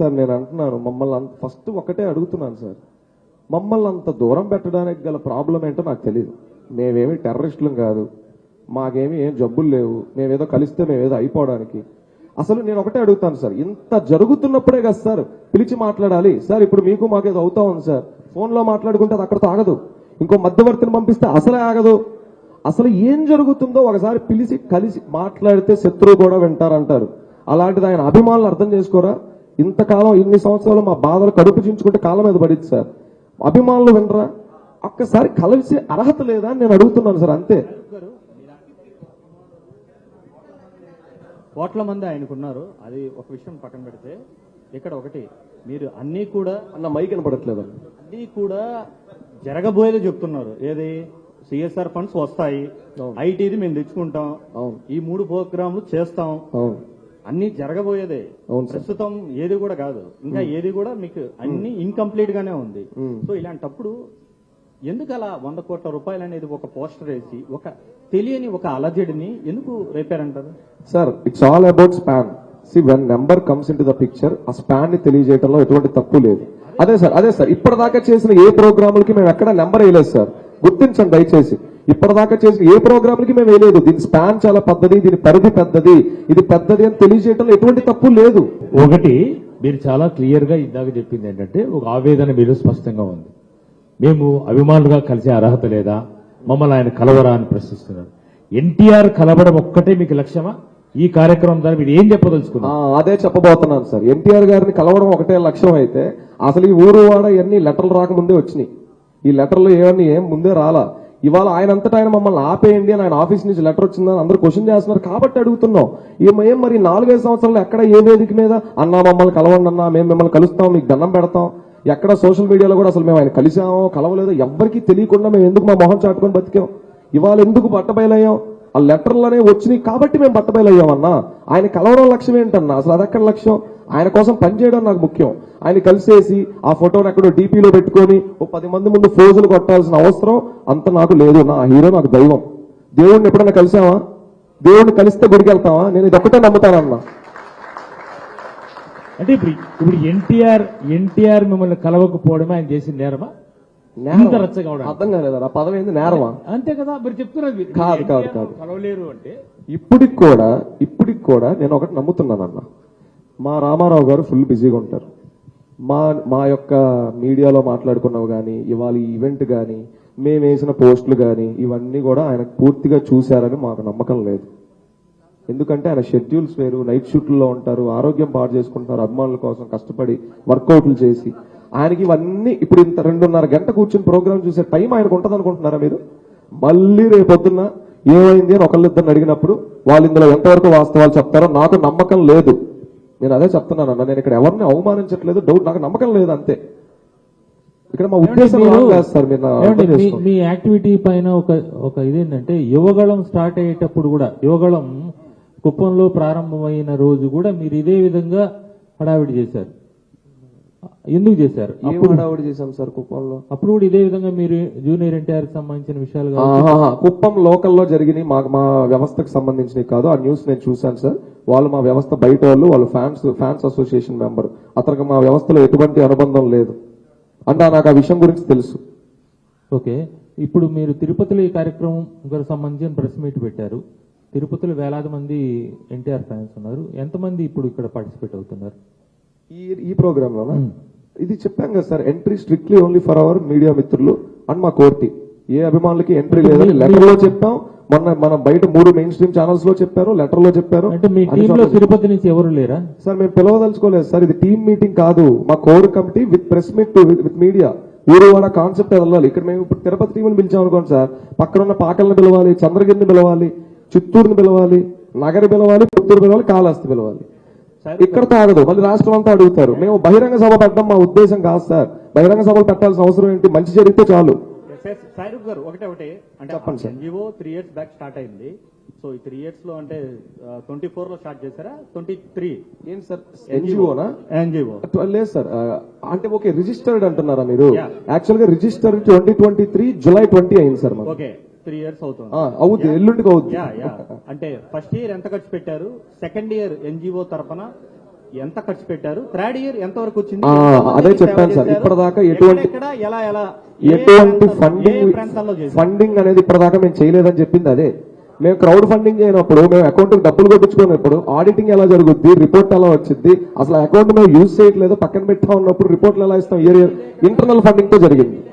Sir నేను అంటున్నాను, మమ్మల్ని ఫస్ట్ ఒకటే అడుగుతున్నాను సార్, మమ్మల్ని అంత దూరం పెట్టడానికి గల ప్రాబ్లం ఏంటో నాకు తెలియదు. మేమేమి టెర్రరిస్టులం కాదు, మాకేమి ఏం జబ్బులు లేవు, మేమేదో కలిస్తే మేమేదో అయిపోవడానికి. అసలు నేను ఒకటే అడుగుతాను సార్, ఇంత జరుగుతున్నప్పుడే కదా సార్ పిలిచి మాట్లాడాలి. సార్ ఇప్పుడు మీకు మాకేదో అవుతా ఉంది సార్, ఫోన్లో మాట్లాడుకుంటే అది అక్కడితో ఆగదు, ఇంకో మధ్యవర్తిని పంపిస్తే అసలే ఆగదు. అసలు ఏం జరుగుతుందో ఒకసారి పిలిచి కలిసి మాట్లాడితే శత్రువు కూడా వింటారంటారు. అలాంటిది ఆయన అభిమానులు అర్థం చేసుకోరా? ఇంతకాలం ఇన్ని సంవత్సరాలు మా బాధలు కడుపు చించుకుంటే కాలం మీద పడింది సార్, అభిమానులు వినరా? ఒక్కసారి కలిసి అర్హత లేదా అని నేను అడుగుతున్నాను సార్, అంతే. కోట్ల మంది ఆయనకున్నారు, అది ఒక విషయం పక్కన పెడితే ఇక్కడ ఒకటి మీరు అన్ని కూడా అన్న మైక్ వినపడట్లేదు, అన్ని కూడా జరగబోయేది చెప్తున్నారు. ఏది సిఎస్ఆర్ ఫండ్స్ వస్తాయి, ఐటీది మేము తెచ్చుకుంటాం, ఈ 3 ప్రోగ్రాంలు చేస్తాం, అన్ని జరగబోయేదే. ప్రస్తుతం ఏది కూడా కాదు, ఇంకా ఏది కూడా మీకు అన్ని ఇన్కంప్లీట్ గానే ఉంది. సో ఇలాంటప్పుడు ఎందుకు అలా 100 కోట్ల రూపాయలు అనేది ఒక పోస్టర్ వేసి ఒక తెలియని ఒక అలజడిని ఎందుకు రేపారంటారు? Sir it's all about span. See when number comes into the picture, ఆ స్పాన్ ని తెలియజేయడంలో ఎటువంటి తప్పు లేదు. అదే సార్ ఇప్పటిదాకా చేసిన ఏ ప్రోగ్రాములకి మేము ఎక్కడ నెంబర్ వేయలేదు సార్, గుర్తించండి దయచేసి. ఇప్పటిదాకా చేసిన ఏ ప్రోగ్రాములకి మేము వేయలేదు. దీని స్పాన్ చాలా పెద్దది, దీని పరిధి పెద్దది, ఇది పెద్దది అని తెలియజేయడంలో ఎటువంటి తప్పు లేదు. ఒకటి మీరు చాలా క్లియర్ గా ఇందాక చెప్పింది ఏంటంటే ఒక ఆవేదన మీరు స్పష్టంగా ఉంది, మేము అభిమానులుగా కలిసే అర్హత లేదా, మమ్మల్ని ఆయన కలవరా అని ప్రశ్నిస్తున్నారు. ఎన్టీఆర్ కలవడం ఒక్కటే మీకు లక్ష్యమా? ఈ కార్యక్రమం ద్వారా మీరు ఏం చెప్పదలుచుకున్నారు? అదే చెప్పబోతున్నాను సార్. ఎన్టీఆర్ గారిని కలవడం ఒకటే లక్ష్యం అయితే అసలు ఈ ఊరు వాడ ఇవన్నీ లెటర్లు రాకముందే వచ్చినాయి. ఈ లెటర్లు ఏమన్నీ ఏం ముందే రాలా. ఇవాళ ఆయనంతటా ఆయన మమ్మల్ని ఆపేయండి అని ఆయన ఆఫీస్ నుంచి లెటర్ వచ్చిందని అందరూ క్వశ్చన్ చేస్తున్నారు కాబట్టి అడుగుతున్నాం. ఏం మరి 4-5 సంవత్సరాలు ఎక్కడ ఏ వేదిక మీద అన్నా మమ్మల్ని కలవండి అన్నా, మేము మిమ్మల్ని కలుస్తాం, మీకు దండం పెడతాం, ఎక్కడ సోషల్ మీడియాలో కూడా అసలు మేము ఆయన కలిసామో కలవలేదో ఎవ్వరికీ తెలియకుండా మేము ఎందుకు మా మొహం చాటుకొని బతికాం? ఇవాళ ఎందుకు బట్టబయలయ్యాం? ఆ లెటర్లనే వచ్చినాయి కాబట్టి మేము బట్టబయలయ్యామన్నా. ఆయన కలవడం లక్ష్యం ఏంటన్నా? అసలు అదెక్కడ లక్ష్యం? ఆయన కోసం పనిచేయడం నాకు ముఖ్యం. ఆయన కలిసేసి ఆ ఫోటోని ఎక్కడో డీపీలో పెట్టుకొని ఓ 10 మంది ముందు ఫోజులు కొట్టాల్సిన అవసరం అంత నాకు లేదు. నా హీరో నాకు దైవం. దేవుడిని ఎప్పుడైనా కలిసామా? దేవుడిని కలిస్తే గుడికి వెళ్తామా? నేను ఇది ఒక్కటే నమ్ముతానన్నా. అంటే ఇప్పుడు ఎన్టీఆర్ మిమ్మల్ని కలవకపోవడమే ఆయన చేసిన నేరమా? అర్థం కాలేదు. ఆ పదవి ఏంది? నేరమా? అంతే కదా మీరు చెప్తున్నారు. కాదు కలవలేరు అంటే ఇప్పటికి కూడా నేను ఒకటి నమ్ముతున్నానన్న, మా రామారావు గారు ఫుల్ బిజీగా ఉంటారు. మా యొక్క మీడియాలో మాట్లాడుకున్నవి కానీ, ఇవాళ ఈవెంట్ కానీ, మేము వేసిన పోస్టులు కానీ ఇవన్నీ కూడా ఆయన పూర్తిగా చూశారని మాకు నమ్మకం లేదు. ఎందుకంటే ఆయన షెడ్యూల్స్ వేరు, నైట్ షూట్లో ఉంటారు, ఆరోగ్యం పాడు చేసుకుంటారు, అభిమానుల కోసం కష్టపడి వర్కౌట్లు చేసి. ఆయనకి ఇవన్నీ ఇప్పుడు ఇంత 2.5 గంట కూర్చుని ప్రోగ్రామ్ చూసే టైం ఆయనకు ఉంటుంది అనుకుంటున్నారా మీరు? మళ్ళీ రేపొద్దున్న ఏమైంది అని ఒకళ్ళిద్దరిని అడిగినప్పుడు వాళ్ళు ఇందులో ఎంతవరకు వాస్తవాలు చెప్తారో నాకు నమ్మకం లేదు. నేను అదే చెప్తున్నానన్న, నేను ఇక్కడ ఎవరిని అవమానించట్లేదు, డౌట్ నాకు నమ్మకం లేదు అంతే. ఇక్కడ మా ఉద్దేశం సార్, మీ యాక్టివిటీ పైన ఒక ఇదేంటంటే యువగళం స్టార్ట్ అయ్యేటప్పుడు కూడా, యువగళం కుప్పంలో ప్రారంభమైన రోజు కూడా మీరు ఇదే విధంగా హడావిడి చేశారు. ఎందుకు చేశారు? హడావిడి చేశాం సార్ కుప్పంలో. అప్పుడు కూడా ఇదే విధంగా మీరు జూనియర్ ఎన్టీఆర్ సంబంధించిన విషయాలు కుప్పం లోకల్లో జరిగినాయి, మా వ్యవస్థకు సంబంధించినవి కాదు. ఆ న్యూస్ నేను చూశాను సార్. వాళ్ళు మా వ్యవస్థ బయట వాళ్ళు ఫ్యాన్స్ అసోసియేషన్ మెంబర్, అతనికి మా వ్యవస్థలో ఎటువంటి అనుబంధం లేదు అంటే నాకు ఆ విషయం గురించి తెలుసు. ఓకే, ఇప్పుడు మీరు తిరుపతిలో ఈ కార్యక్రమం సంబంధించిన ప్రెస్ మీట్ పెట్టారు. తిరుపతిలో వేలాది మంది ఎన్టీఆర్ ఫ్యాన్స్ ఉన్నారు. ఎంతమంది ఇప్పుడు ఇక్కడ పార్టిసిపేట్ అవుతున్నారు ఈ ప్రోగ్రామ్ లో? ఇది చెప్పాం కదా sir, entry strictly only for hour media మిత్రులు అండ్ మా కోర్టి. ఏ అభిమానులకి ఎంట్రీ లేదని లెటర్ లో చెప్పాం. మన బయట 3 మెయిన్ స్ట్రీమ్ ఛానల్స్ లో చెప్పారు, లెటర్ లో చెప్పారు. అంటే మీ టీంలో తిరుపతి నుంచి ఎవరు లేరా సార్? మేము పిలవదలుచుకోలేదు సార్, ఇది టీమ్ మీటింగ్ కాదు. మా core committee with press meet with media ఊరువాడ కాన్సెప్ట్ వెళ్ళాలి. ఇక్కడ మేము ఇప్పుడు తిరుపతి టీంని పిలిచాం అనుకోండి సార్, పక్కన ఉన్న పాకల్ని పిలవాలి, చంద్రగిరిని పిలవాలి, చిత్తూరుని పిలవాలి, నగరి పిలవాలి, పుత్తూరు పిలవాలి, కాళహస్తి పిలవాలి. ఇక్కడ తాగదు, మళ్ళీ రాష్ట్రం అంతా అడుగుతారు. మేము బహిరంగ సభ పెట్టడం మా ఉద్దేశం కాదు సార్. బహిరంగ సభలు పెట్టాల్సిన అవసరం ఏంటి? మంచి జరిగితే చాలు. సాయిరూప్ గారు ఒకటే అంటే చెప్పండి sir. NGO 3 years back start అయింది. సో ఈ 3 years లో అంటే 24 లో స్టార్ట్ చేశారా? 23 ఏంటి సార్ ఎన్జిఓనా? ఎన్జిఓ లేదు సార్. అంటే ఓకే, రిజిస్టర్డ్ అంటున్నారా మీరు? యాక్చువల్ గా రిజిస్టర్ 2023 July 20 అయింది సార్. ఓకే, 3 years అవుతుంది. అవుద్ది, ఎల్లుండికి అవుద్ది. అంటే ఫస్ట్ ఇయర్ ఎంత ఖర్చు పెట్టారు? సెకండ్ ఇయర్ ఎన్జిఓ తరఫున ఎంత ఖర్చు పెట్టారు, థర్డ్ ఇయర్ ఎంత వరకు వచ్చింది, ఆ, ఎంతమందికి అదే సేవ చెప్పాను సార్. చేశారు, ఇప్పటిదాకా ఎటువంటి- ఎక్కడెక్కడ, ఎలా ఎలా ఎటువంటి ఏ ప్రాంతాల్లో చేశారు? ఫండింగ్ అనేది ఇప్పటిదాకా మేము చేయలేదని చెప్పింది అదే. మేము క్రౌడ్ ఫండింగ్ చేయనప్పుడు, మేము అకౌంట్ డబ్బులు కొట్టించుకున్నప్పుడు ఆడిటింగ్ ఎలా జరుగుద్ది, రిపోర్ట్ ఎలా వచ్చింది, అసలు అకౌంట్ మేము యూజ్ చేయట్లేదు పక్కన పెట్టా ఉన్నప్పుడు రిపోర్ట్లు ఎలా ఇస్తాం, ఇయర్ ఇంటర్నల్ ఫండింగ్ తో జరిగింది.